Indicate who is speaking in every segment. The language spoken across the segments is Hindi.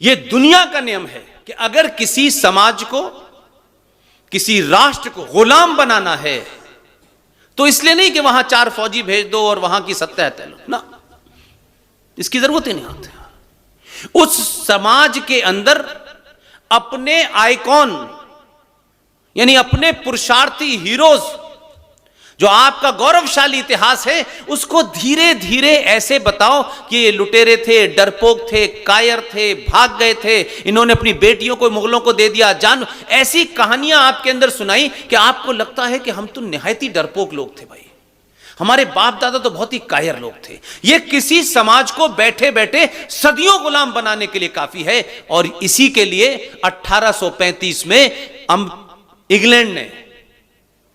Speaker 1: यह दुनिया का नियम है कि अगर किसी समाज को, किसी राष्ट्र को गुलाम बनाना है तो इसलिए नहीं कि वहां 4 फौजी भेज दो और वहां की सत्ता तय लो ना, इसकी जरूरत ही नहीं होती। उस समाज के अंदर अपने आइकॉन यानी अपने पुरुषार्थी हीरोज, जो आपका गौरवशाली इतिहास है, उसको धीरे धीरे ऐसे बताओ कि ये लुटेरे थे, डरपोक थे, कायर थे, भाग गए थे, इन्होंने अपनी बेटियों को मुगलों को दे दिया जान। ऐसी कहानियां आपके अंदर सुनाई कि आपको लगता है कि हम तो निहायत ही डरपोक लोग थे भाई, हमारे बाप दादा तो बहुत ही कायर लोग थे। ये किसी समाज को बैठे बैठे सदियों गुलाम बनाने के लिए काफी है। और इसी के लिए 1835 में इंग्लैंड ने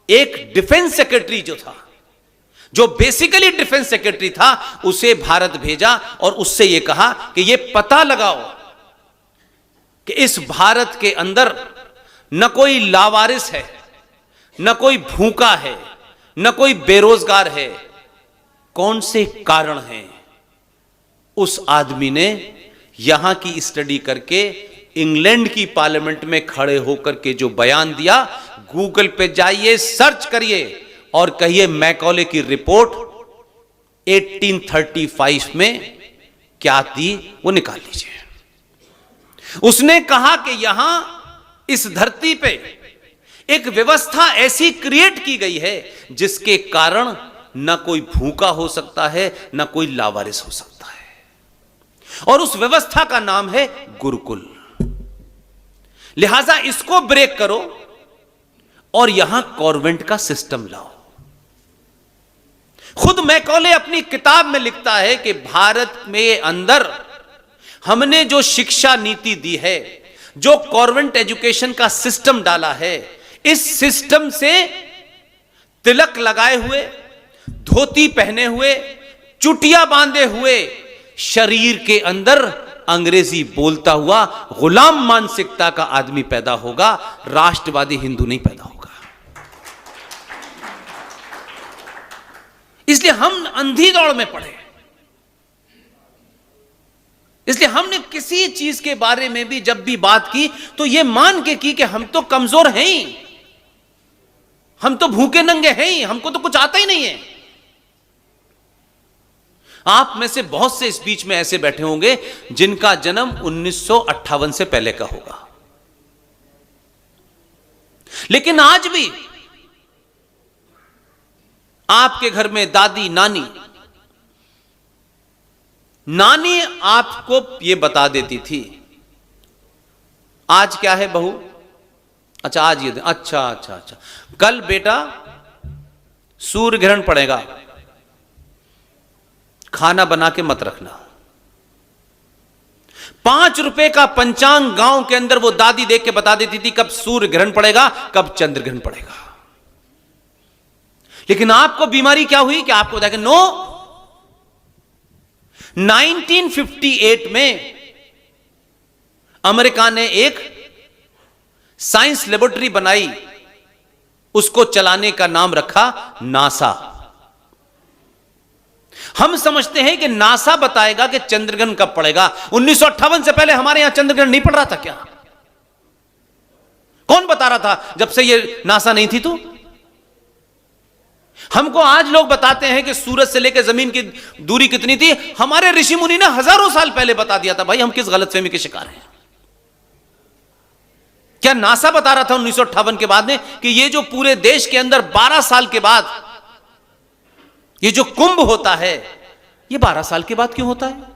Speaker 1: एक डिफेंस सेक्रेटरी जो था, जो बेसिकली डिफेंस सेक्रेटरी था, उसे भारत भेजा और उससे यह कहा कि यह पता लगाओ कि इस भारत के अंदर न कोई लावारिस है, न कोई भूखा है, न कोई बेरोजगार है, कौन से कारण हैं। उस आदमी ने यहां की स्टडी करके इंग्लैंड की पार्लियामेंट में खड़े होकर के जो बयान दिया, गूगल पे जाइए, सर्च करिए और कहिए मैकॉले की रिपोर्ट 1835 में क्या थी वो निकाल लीजिए। उसने कहा कि यहां इस धरती पे एक व्यवस्था ऐसी क्रिएट की गई है जिसके कारण न कोई भूखा हो सकता है, न कोई लावारिस हो सकता है, और उस व्यवस्था का नाम है गुरुकुल। लिहाजा इसको ब्रेक करो और यहां कॉन्वेंट का सिस्टम लाओ। खुद मैकॉले अपनी किताब में लिखता है कि भारत में अंदर हमने जो शिक्षा नीति दी है, जो कॉन्वेंट एजुकेशन का सिस्टम डाला है, इस सिस्टम से तिलक लगाए हुए, धोती पहने हुए, चुटिया बांधे हुए शरीर के अंदर अंग्रेजी बोलता हुआ गुलाम मानसिकता का आदमी पैदा होगा, राष्ट्रवादी हिंदू नहीं पैदा होगा। इसलिए हम अंधी दौड़ में पड़े। इसलिए हमने किसी चीज के बारे में भी जब भी बात की तो यह मान के की कि हम तो कमजोर हैं ही, हम तो भूखे नंगे हैं ही, हमको तो कुछ आता ही नहीं है। आप में से बहुत से इस बीच में ऐसे बैठे होंगे जिनका जन्म 1958 से पहले का होगा, लेकिन आज भी आपके घर में दादी, नानी आपको यह बता देती थी आज क्या है बहू, अच्छा आज ये, अच्छा, कल बेटा सूर्य ग्रहण पड़ेगा, खाना बना के मत रखना। 5 रुपए का पंचांग गांव के अंदर वो दादी देख के बता देती थी कब सूर्य ग्रहण पड़ेगा, कब चंद्र ग्रहण पड़ेगा। लेकिन आपको बीमारी क्या हुई कि आपको बताया कि नो, 1958 में अमेरिका ने एक साइंस लेबोरेटरी बनाई, उसको चलाने का नाम रखा नासा। हम समझते हैं कि नासा बताएगा कि चंद्रग्रहण कब पड़ेगा। 1958 से पहले हमारे यहां चंद्रग्रहण नहीं पड़ रहा था क्या? कौन बता रहा था जब से ये नासा नहीं थी? तो हमको आज लोग बताते हैं कि सूरज से लेकर जमीन की दूरी कितनी थी। हमारे ऋषि मुनि ने हजारों साल पहले बता दिया था। भाई हम किस गलतफहमी के शिकार हैं? क्या नासा बता रहा था 1958 के बाद में कि ये जो पूरे देश के अंदर 12 साल के बाद ये जो कुंभ होता है, ये 12 साल के बाद क्यों होता है?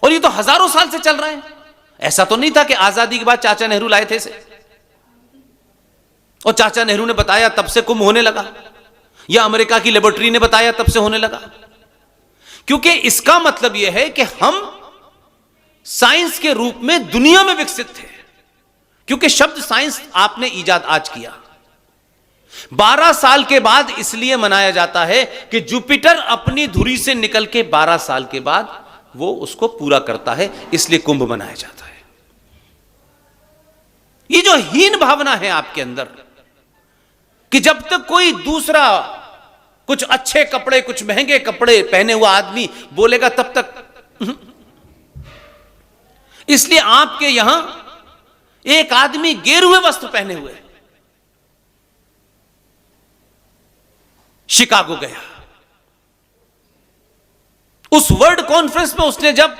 Speaker 1: और ये तो हजारों साल से चल रहा है। ऐसा तो नहीं था कि आजादी के बाद चाचा नेहरू लाए थे इसे और चाचा नेहरू ने बताया तब से कुंभ होने लगा, या अमेरिका की लेबोरेटरी ने बताया तब से होने लगा। क्योंकि इसका मतलब यह है कि हम साइंस के रूप में दुनिया में विकसित थे, क्योंकि शब्द साइंस आपने इजाद आज किया। 12 साल के बाद इसलिए मनाया जाता है कि जुपिटर अपनी धुरी से निकल के 12 साल के बाद वो उसको पूरा करता है, इसलिए कुंभ मनाया जाता है। ये जो हीन भावना है आपके अंदर कि जब तक कोई दूसरा कुछ अच्छे कपड़े, कुछ महंगे कपड़े पहने हुआ आदमी बोलेगा तब तक इसलिए आपके यहां एक आदमी गेरुए वस्त्र पहने हुए शिकागो गया। उस वर्ल्ड कॉन्फ्रेंस में उसने जब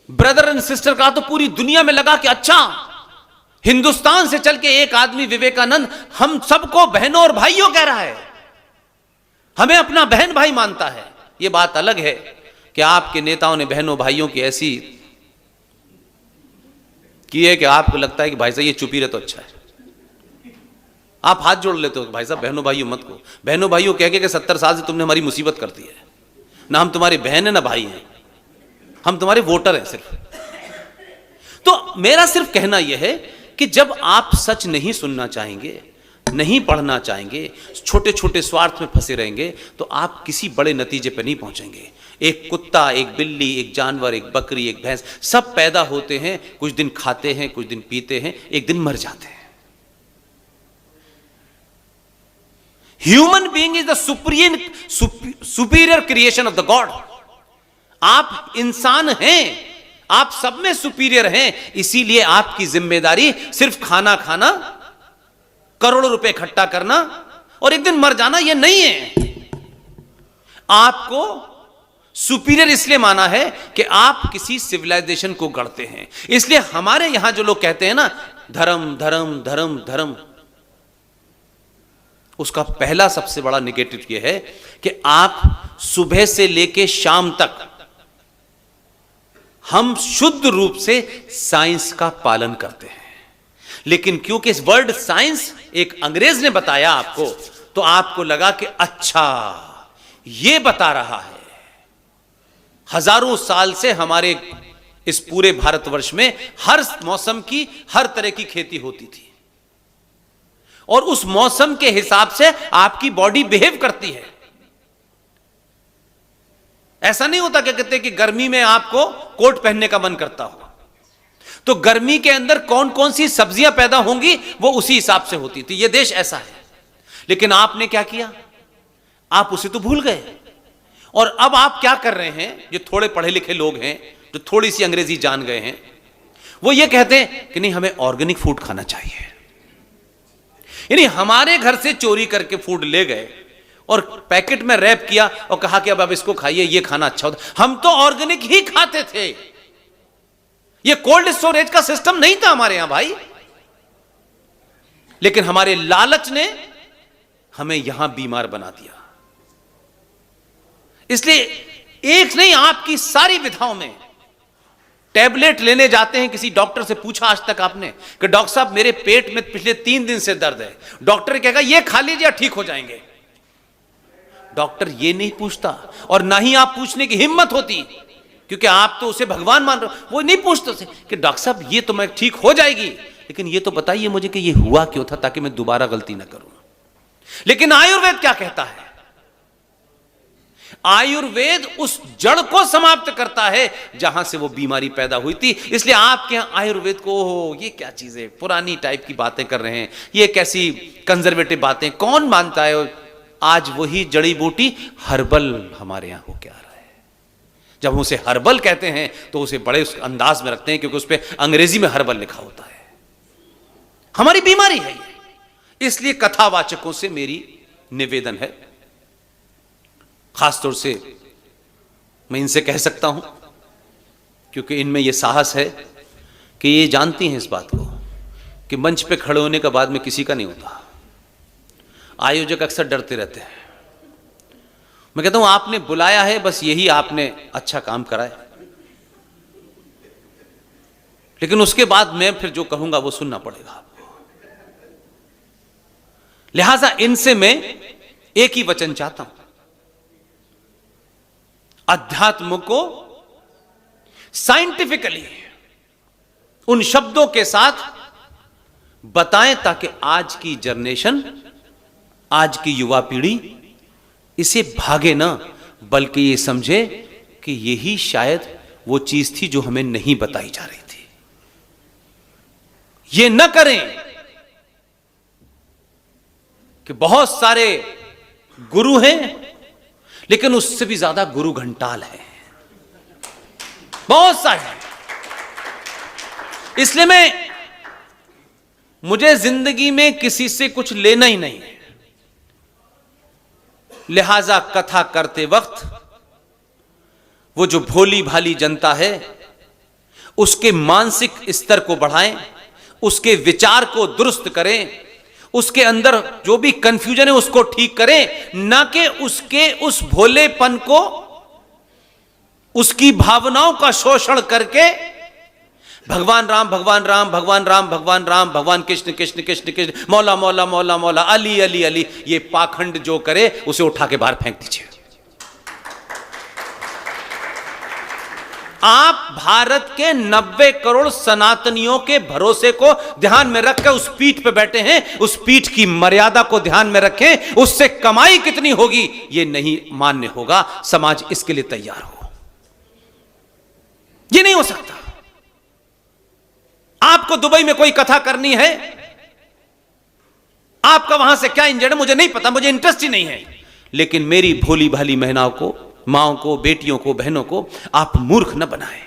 Speaker 1: ब्रदर एंड सिस्टर कहा तो पूरी दुनिया में लगा कि अच्छा, हिंदुस्तान से चल के एक आदमी विवेकानंद हम सबको बहनों और भाइयों कह रहा है, हमें अपना बहन भाई मानता है। यह बात अलग है कि आपके नेताओं ने बहनों भाइयों की ऐसी की है कि आपको लगता है कि भाई साहब ये चुप ही रहे तो अच्छा है। आप हाथ जोड़ लेते हो भाई साहब बहनों भाइयों मत को, बहनों भाइयों कह के 70 साल से तुमने हमारी मुसीबत कर दी है, ना हम तुम्हारी बहन है ना भाई हैं, हम तुम्हारे वोटर हैं सिर्फ। तो मेरा सिर्फ कहना यह है कि जब आप सच नहीं सुनना चाहेंगे, नहीं पढ़ना चाहेंगे, छोटे छोटे स्वार्थ में फंसे रहेंगे, तो आप किसी बड़े नतीजे पर नहीं पहुंचेंगे। एक कुत्ता, एक बिल्ली, एक जानवर, एक बकरी, एक भैंस, सब पैदा होते हैं, कुछ दिन खाते हैं, कुछ दिन पीते हैं, एक दिन मर जाते हैं। Human being is the superior creation of the God. आप इंसान हैं, आप सब में सुपीरियर हैं, इसीलिए आपकी जिम्मेदारी सिर्फ खाना खाना, करोड़ों रुपए इकट्ठा करना और एक दिन मर जाना यह नहीं है। आपको सुपीरियर इसलिए माना है कि आप किसी सिविलाइजेशन को गढ़ते हैं। इसलिए हमारे यहां जो लोग कहते हैं ना धर्म धर्म धर्म धर्म, उसका पहला सबसे बड़ा नेगेटिव यह है कि आप सुबह से लेकर शाम तक हम शुद्ध रूप से साइंस का पालन करते हैं, लेकिन क्योंकि इस वर्ड साइंस एक अंग्रेज ने बताया आपको, तो आपको लगा कि अच्छा ये बता रहा है। हजारों साल से हमारे इस पूरे भारतवर्ष में हर मौसम की हर तरह की खेती होती थी और उस मौसम के हिसाब से आपकी बॉडी बिहेव करती है। ऐसा नहीं होता क्या कहते कि गर्मी में आपको कोट पहनने का मन करता हो, तो गर्मी के अंदर कौन कौन सी सब्जियां पैदा होंगी वो उसी हिसाब से होती थी। यह देश ऐसा है। लेकिन आपने क्या किया, आप उसे तो भूल गए। और अब आप क्या कर रहे हैं, जो थोड़े पढ़े लिखे लोग हैं, जो थोड़ी सी अंग्रेजी जान गए हैं, वो ये कहते हैं कि नहीं हमें ऑर्गेनिक फूड खाना चाहिए। यानी हमारे घर से चोरी करके फूड ले गए और पैकेट में रैप किया और कहा कि अब इसको खाइए, ये खाना अच्छा होता। हम तो ऑर्गेनिक ही खाते थे, ये कोल्ड स्टोरेज का सिस्टम नहीं था हमारे यहां भाई। लेकिन हमारे लालच ने हमें यहां बीमार बना दिया। इसलिए एक नहीं, आपकी सारी विधाओं में टैबलेट लेने जाते हैं, किसी डॉक्टर से पूछा आज तक आपने कि डॉक्टर साहब मेरे पेट में पिछले 3 दिन से दर्द है, डॉक्टर कहेगा ये खा लीजिए ठीक हो जाएंगे। डॉक्टर ये नहीं पूछता और ना ही आप पूछने की हिम्मत होती, क्योंकि आप तो उसे भगवान मान रहे हो। वो नहीं पूछते कि डॉक्टर साहब ये तो मैं ठीक हो जाएगी, लेकिन ये तो बताइए मुझे कि ये हुआ क्यों था ताकि मैं दोबारा गलती ना करूं। लेकिन आयुर्वेद क्या कहता है, आयुर्वेद उस जड़ को समाप्त करता है जहां से वो बीमारी पैदा हुई थी। इसलिए आपके यहां आयुर्वेद को ये क्या चीज है, पुरानी टाइप की बातें कर रहे हैं, ये कैसी कंजर्वेटिव बातें, कौन मानता है। आज वही जड़ी बूटी हर्बल हमारे यहां हो क्या रहा है। जब हम उसे हर्बल कहते हैं तो उसे बड़े उस अंदाज में रखते हैं, क्योंकि उस पर अंग्रेजी में हर्बल लिखा होता है। हमारी बीमारी है ये। इसलिए कथावाचकों से मेरी निवेदन है, खासतौर से मैं इनसे कह सकता हूं क्योंकि इनमें यह साहस है कि ये जानती हैं इस बात को कि मंच पे खड़े होने का बाद में किसी का नहीं होता। आयोजक अक्सर डरते रहते हैं। मैं कहता हूं आपने बुलाया है, बस यही आपने अच्छा काम करा है, लेकिन उसके बाद मैं फिर जो कहूंगा वो सुनना पड़ेगा आपको। लिहाजा इनसे मैं एक ही वचन चाहता हूं, अध्यात्म को साइंटिफिकली उन शब्दों के साथ बताएं ताकि आज की जनरेशन, आज की युवा पीढ़ी इसे भागे ना, बल्कि ये समझे कि यही शायद वो चीज थी जो हमें नहीं बताई जा रही थी। ये न करें कि बहुत सारे गुरु हैं लेकिन उससे भी ज्यादा गुरु घंटाल है, बहुत सारे। इसलिए मुझे जिंदगी में किसी से कुछ लेना ही नहीं है, लिहाजा कथा करते वक्त वो जो भोली भाली जनता है उसके मानसिक स्तर को बढ़ाएं, उसके विचार को दुरुस्त करें, उसके अंदर जो भी कंफ्यूजन है उसको ठीक करें, ना कि उसके उस भोलेपन को, उसकी भावनाओं का शोषण करके भगवान राम भगवान राम भगवान राम भगवान राम भगवान कृष्ण कृष्ण कृष्ण कृष्ण मौला मौला मौला मौला अली अली अली, ये पाखंड जो करे उसे उठा के बाहर फेंक दीजिए। आप भारत के 90 करोड़ सनातनियों के भरोसे को ध्यान में रखकर उस पीठ पे बैठे हैं, उस पीठ की मर्यादा को ध्यान में रखें, उससे कमाई कितनी होगी यह नहीं मान्य होगा। समाज इसके लिए तैयार हो, यह नहीं हो सकता। आपको दुबई में कोई कथा करनी है, आपका वहां से क्या इंजन है मुझे नहीं पता, मुझे इंटरेस्ट ही नहीं है, लेकिन मेरी भोली भाली महिलाओं को, माओं को, बेटियों को, बहनों को आप मूर्ख न बनाएं।